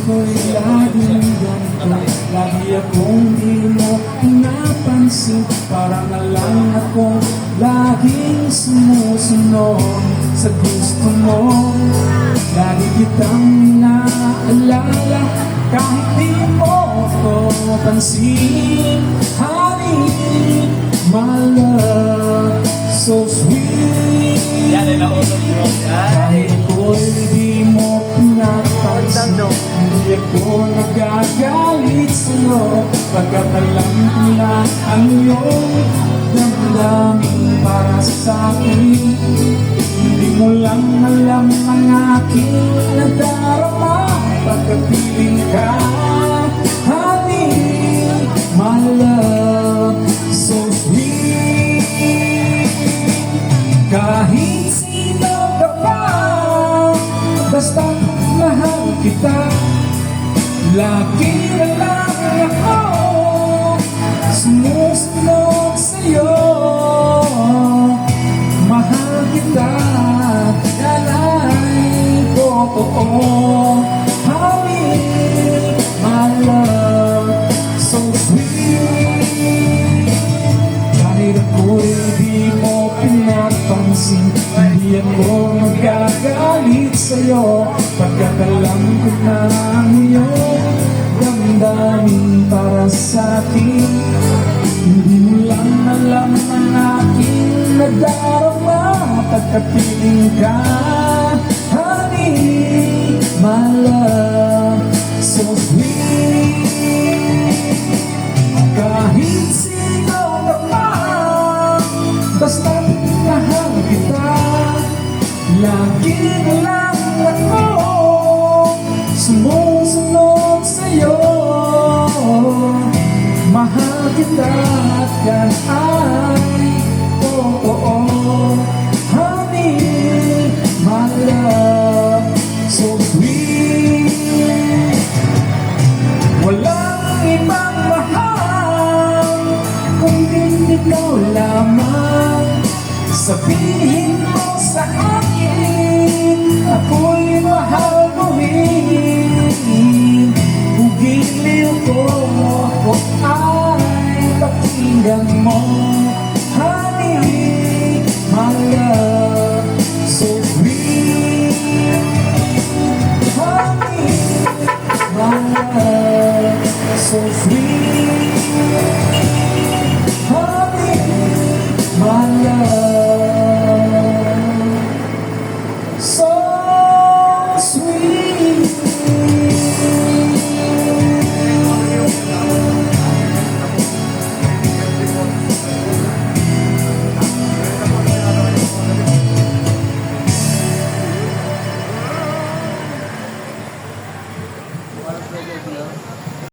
ko'y laging ganito. Lagi akong di mo pinapansin. Parang alam akong laging sumusunod sa gusto mo. Lagi kitang inaalala kahit di mo ko pansin. Honey, my love, so sweet. Kahit ako'y di mo pinapansin, hindi ako nagagalit sa'yo, pagkat alam ko na ang iyong damdamin para sa akin. Hindi mo lang alam ang aking nadarama pagkat piling ka. Honey, my love, so sweet. Kahit sino ka pa, basta mahal kita. Lagi na lang ako sumusunod sa'yo. Mahal kita, alay ko, honey, my love, so sweet. Kahit ako'y di mo pinapansin, hindi ako magagalit sa'yo, pagkat alam ko na ang iyong damdamin para sa'kin. Hindi mo lang alam ang aking nadarama pagkat piling ka.